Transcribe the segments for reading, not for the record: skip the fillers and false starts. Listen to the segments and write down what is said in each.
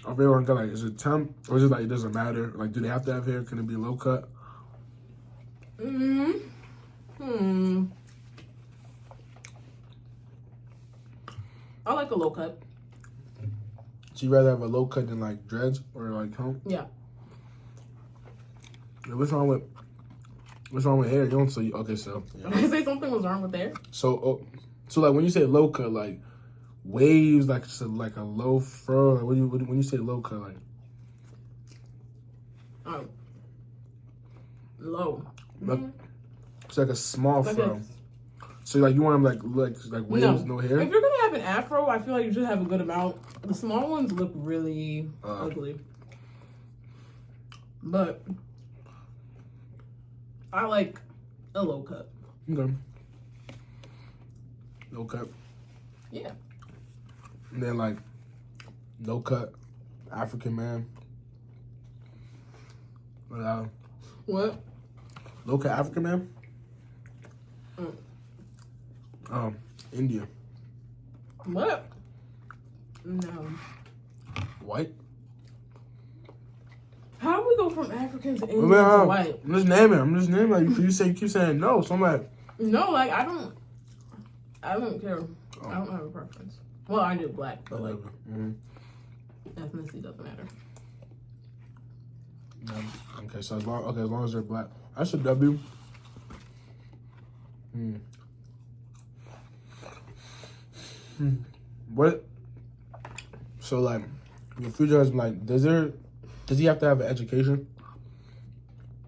If everyone got like, is it temp or is it like it doesn't matter? Like, do they have to have hair? Can it be low cut? I like a low cut. So you rather have a low cut than like dreads or like Yeah. What's wrong with hair? You don't say okay. So yeah. I say something was wrong with hair. So like when you say low cut, like waves, like just like a low fro. Like when you say low cut, like low. Like, it's like a small fro. So like you want them like waves, no hair. If you're gonna have an afro, I feel like you should have a good amount. The small ones look really ugly, but I like a low cut. Okay. Low cut. Yeah. And then like low cut African man. What? Low cut African man. India. What? No. White. How do we go from African to Indian to white? I'm just naming. Like you keep saying no, so I'm like. No, like I don't care. I don't have a preference. Well, I do black, but like ethnicity doesn't matter. Okay, so as long as they're black, I should W. What? So like, your future husband, like, does he have to have an education?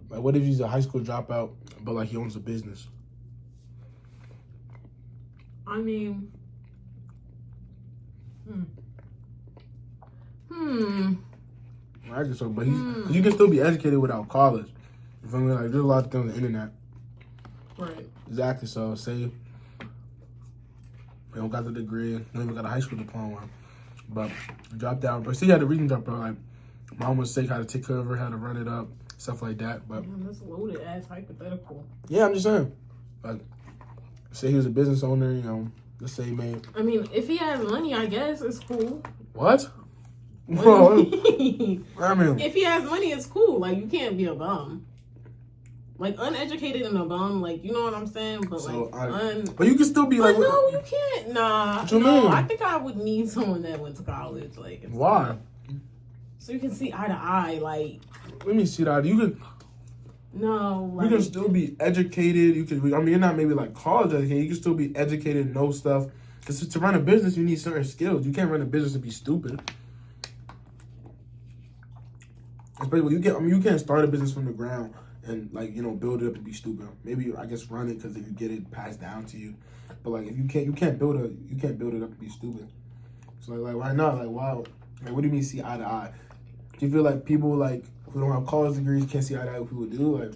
Like, what if he's a high school dropout, but like he owns a business? I mean, I guess so, but cause you can still be educated without college. You feel me? Like, there's a lot of things on the internet. Right. Exactly. So say you don't got the degree, you don't even got a high school diploma, but you dropped out. But see, you had a reason drop out. Like, mom was sick, how to take care of her, how to run it up, stuff like that. But that's loaded ass hypothetical. Yeah, I'm just saying. Like, say he was a business owner, you know. Let's say he made. I mean, if he has money, I guess it's cool. What? Well, I mean, if he has money, it's cool. Like, you can't be a bum. Like, uneducated and a bum, like, you know what I'm saying? But so like, but you can still be like. No, you can't. Nah. What you mean? I think I would need someone that went to college. Like, why? So you can see eye to eye. Like, let me see that. You could. No, like, you can still be educated. You can. I mean, you're not maybe like college educated. You can still be educated, know stuff. Because to run a business, you need certain skills. You can't run a business and be stupid. Especially you can't start a business from the ground and like build it up and be stupid. Maybe I guess run it because if you get it passed down to you, but like if you can't build it up to be stupid. So like why not? Like wow. Like what do you mean see eye to eye? Do you feel like people like who don't have college degrees can't see eye to eye with people do? Like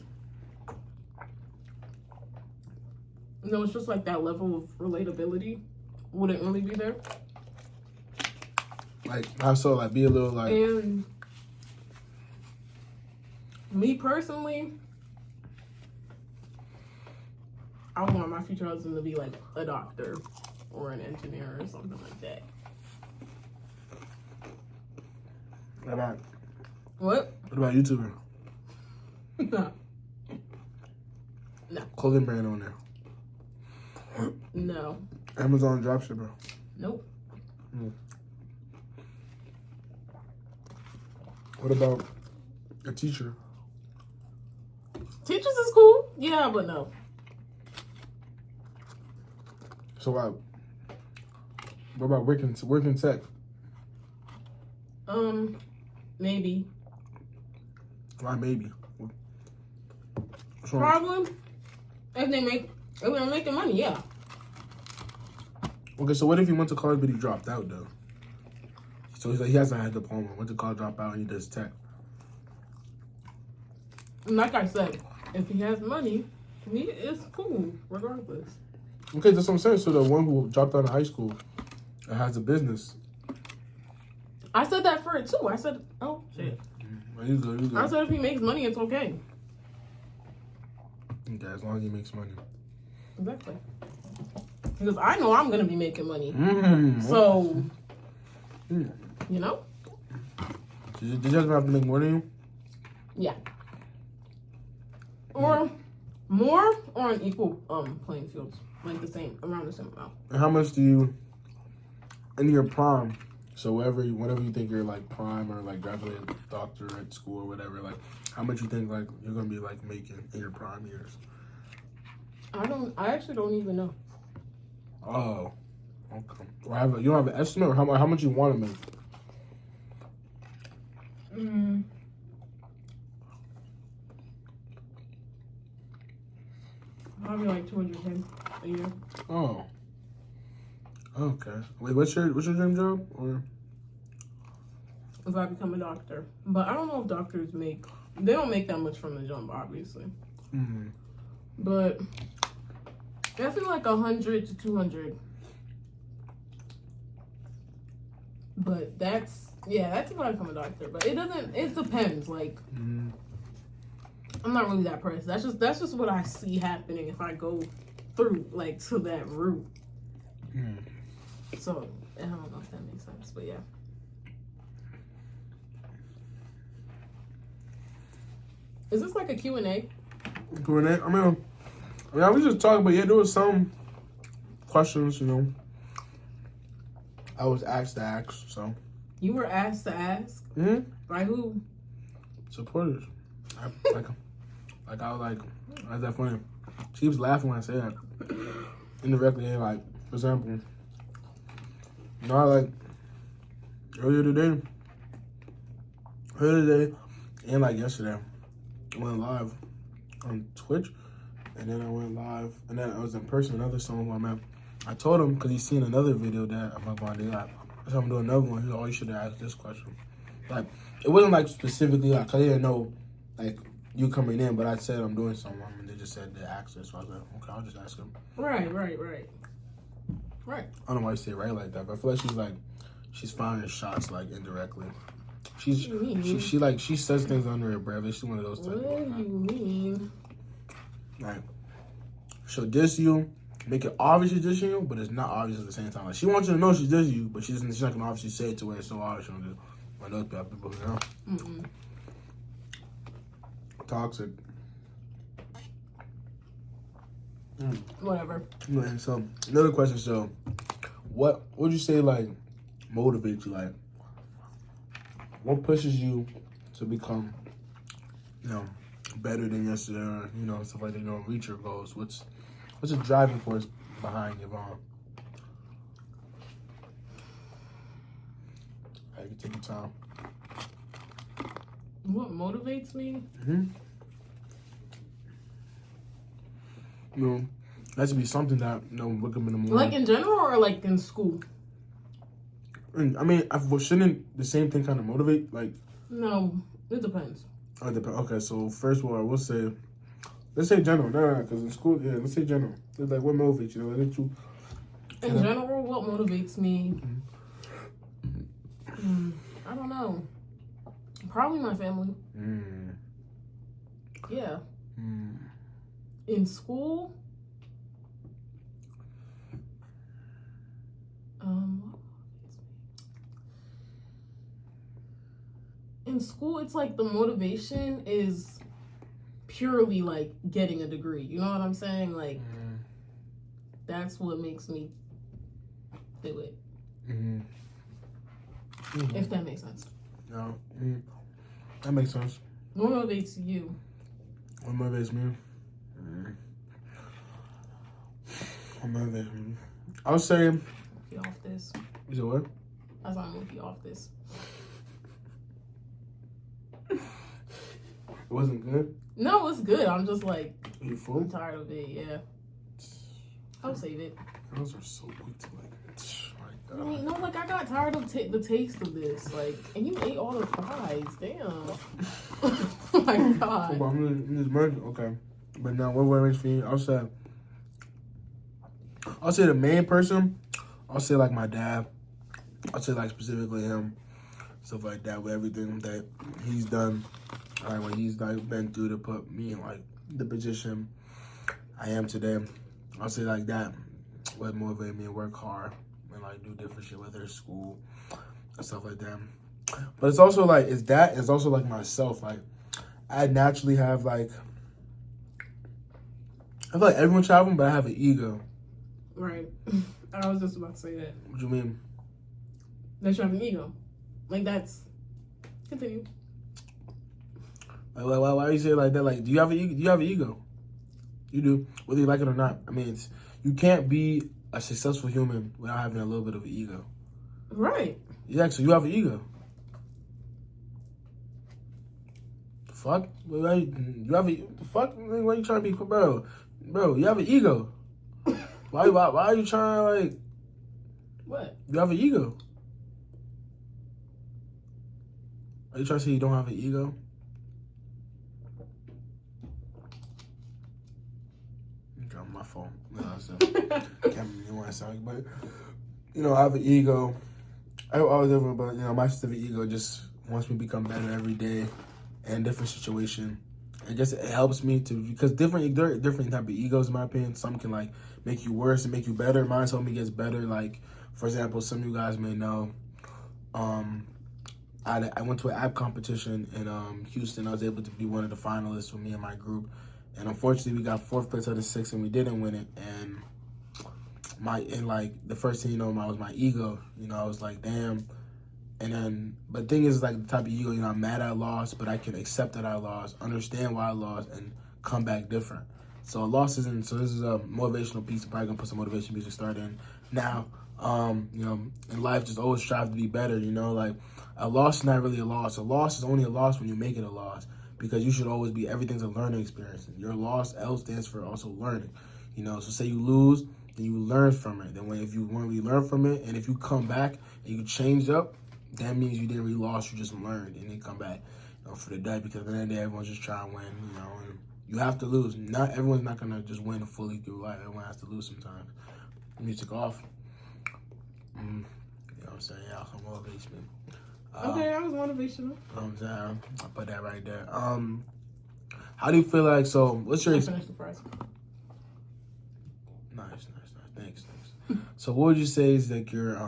no, it's just like that level of relatability wouldn't really be there. Like I saw like be a little like. And me personally, I want my future husband to be like a doctor or an engineer or something like that. What about YouTuber? No. Clothing brand on there. No. Amazon dropshipper. Nope. What about a teacher? Teachers is cool, yeah, but no. So what about working tech? Maybe. Why maybe? Probably. If they're making money, yeah. Okay, so what if he went to college but he dropped out though? So he's like, he hasn't had a diploma, went to college, dropped out, and he does tech. Like I said, if he has money, it's cool, regardless. Okay, that's what I'm saying. So the one who dropped out of high school and has a business. I said that for it too. I said, oh shit. You good. I said if he makes money, it's okay. Okay, as long as he makes money. Exactly. Because I know I'm gonna be making money. Mm-hmm. So, you know. Did your husband have to make more than you? Yeah. Or more or on equal playing fields. Like around the same amount. And how much do you, in your prime, so whenever you think you're like prime or like graduating doctor at school or whatever, like how much you think like you're gonna be like making in your prime years? I actually don't even know. Oh, okay. Or you don't have an estimate or how much you want to make? Probably like 210 a year. Oh. Okay. Wait, what's your dream job? Or If I become a doctor. But I don't know if doctors they don't make that much from the jump, obviously. mm-hmm. But I feel like 100 to 200. But that's if I become a doctor. But it depends. Like, Mm-hmm. I'm not really that pressed. That's just what I see happening if I go through, like, to that route. Mm. So, I don't know if that makes sense, but yeah. Is this like a Q&A? Q&A? I mean, I was just talking, but yeah, there was some questions, I was asked to ask, so. You were asked to ask? Mm-hmm. By who? Supporters. That's that funny. She keeps laughing when I say that. Indirectly, like, for example, like, earlier today, and like yesterday, I went live on Twitch, and then I went live, and then I was in person, another song where I told him, because he's seen another video that I'm not going to do, like, so I'm doing another one, he's like, oh, you should have asked this question. Like, it wasn't like specifically, like, because they didn't know, like, you coming in, but I said I'm doing something, and they just said they asked it, so I was like, okay, I'll just ask him. Right. I don't know why you say right like that, but I feel like she's firing shots like indirectly. She says things under her breath. She's one of those type of people. What do you mean? Like, she'll diss you, make it obvious she's dissing you, but it's not obvious at the same time. Like, she wants you to know she's dissing you, but she's not gonna obviously say it to where it's so obvious. She'll just one of those people, Mm-mm. Toxic. Whatever. And so another question. So, what would you say like motivates you? Like, what pushes you to become, better than yesterday? Or, stuff like that. Reach your goals. What's the driving force behind your mom? I can take your time. What motivates me? Mm-hmm. That should be something that wake up in the morning. Like in general or like in school? I mean, shouldn't the same thing kind of motivate? Like, no, it depends. Oh, okay, so first of all, I will say, let's say general. No, because in school, yeah, let's say general. It's like what motivates you? In general, what motivates me? I don't know. Probably my family. Yeah. In school, it's like the motivation is purely like getting a degree. You know what I'm saying? Like, that's what makes me do it. If that makes sense. No, that makes sense. What motivates you? What motivates me? What motivates me? I would say. Get off this. You said what? I was like, I'm gonna be off this. It wasn't good? No, it's good. I'm just like, you full? I'm tired of it, yeah. I'll save it. Girls are so quick to like, I mean, no, like, I got tired of the taste of this. Like, and you ate all the fries. Damn. Oh my God. I'm just merging. Okay. But now, what motivates for you? I'll say the main person. I'll say like my dad. I'll say like specifically him. Stuff like that with everything that he's done. Like what he's like been through to put me in like the position I am today. I'll say like that. What motivated me to work hard and like do different shit with her school and stuff like that. But it's also like it's also like myself. Like I naturally have like I feel like everyone should have them, but I have an ego. Right. I was just about to say that. What do you mean? That you have an ego. Like that's continue. Like why you say it like that? Like do you have an ego? You have an ego. You do, whether you like it or not. I mean, you can't be a successful human without having a little bit of an ego. Right. Yeah, so you have an ego. The fuck? You have a the fuck? Why you trying to be, bro? Bro, you have an ego. Why are you trying to like? What? You have an ego. Are you trying to say you don't have an ego? Okay, my fault. No, so, can't you want to sound, but you know, I have an ego. I always ever, but you know, my specific ego just wants me to become better every day, in different situation. It helps me to because there are different type of egos in my opinion. Some can like make you worse and make you better. Mine help me get better. Like for example, some of you guys may know, I went to an app competition in Houston. I was able to be one of the finalists with me and my group, and unfortunately we got 4th place out of 6 and we didn't win it. And like the first thing you know, was my ego. You know, I was like, damn. And then, but the thing is, like the type of ego, you know, I'm mad I lost, but I can accept that I lost, understand why I lost, and come back different. So a loss isn't. So this is a motivational piece. I'm probably gonna put some motivation music start in now. You know, in life, just always strive to be better. You know, like a loss is not really a loss. A loss is only a loss when you make it a loss, because you should always be everything's a learning experience. Your loss, L stands for also learning. You know, so say you lose, then you learn from it. Then if you really learn from it, and if you come back and you change up, that means you didn't really lost, you just learned and then come back, you know, for the day, because at the end of the day, everyone's just trying to win, you know, and you have to lose. Not everyone's not going to just win fully through life. Everyone has to lose sometimes. Music off. You know what I'm saying? Yeah, some motivation. Okay, that was motivational. You know what I'm saying? I'll put that right there. How do you feel like, so what's your Finish the fries. Nice. Thanks. So what would you say is like your,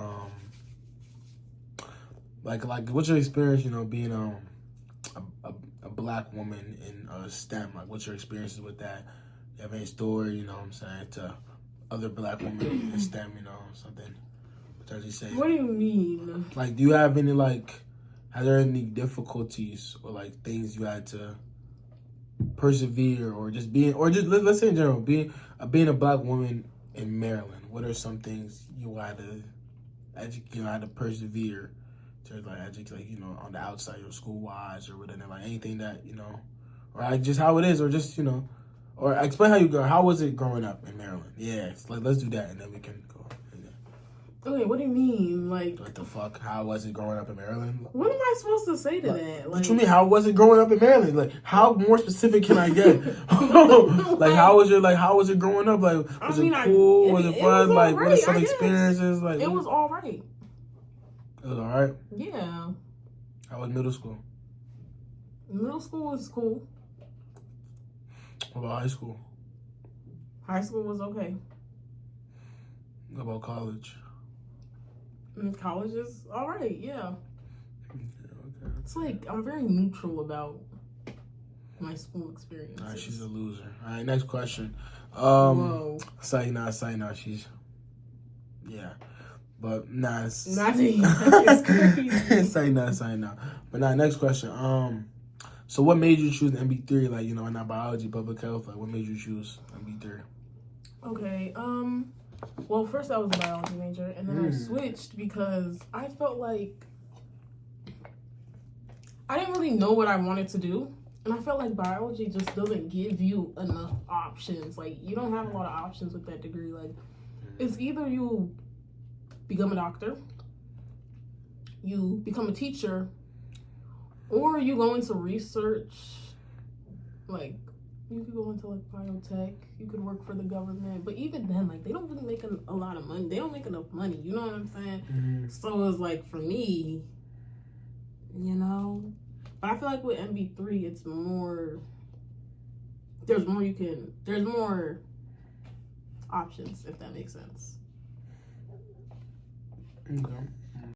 like what's your experience, you know, being a black woman in STEM? Like what's your experiences with that? You have any story, you know what I'm saying, to other black women in STEM, you know, something potentially say? What do you mean? Like do you have any have there any difficulties or like things you had to persevere or just let's say in general, being a black woman in Maryland, what are some things you had to persevere to like you know, on the outside or school wise or whatever, like anything that, you know, or like just how it is, or just, you know, or explain how was it growing up in Maryland? Yeah, let's do that and then we can go. Okay, what do you mean? Like What the fuck? How was it growing up in Maryland? what am I supposed to say to that? Like, what you mean? How was it growing up in Maryland? Like, how more specific can I get? Like, how was it growing up? Like, was it cool? Was it fun? Like, what are some experiences? Like, it was all right. It was all right. Yeah. How was middle school? Middle school was cool. What about high school? High school was okay. What about college? College is all right. Yeah. Okay. It's like I'm very neutral about my school experience. All right, she's a loser. All right, next question. Whoa. Say no. She's, yeah, but nah. It's crazy. Say no. But nah, next question. So what made you choose MB3? Like, you know, in our biology, public health. Like, what made you choose MB3? Okay. Well, first I was a biology major, and then I switched because I felt like I didn't really know what I wanted to do. And I felt like biology just doesn't give you enough options. Like, you don't have a lot of options with that degree. Like, it's either you become a doctor, you become a teacher, or you go into research. Like, you could go into, like, biotech. You could work for the government. But even then, like, they don't really make a lot of money. They don't make enough money. You know what I'm saying? Mm-hmm. So it's like, for me, you know. But I feel like with MB3, it's more. There's more options, if that makes sense. Okay.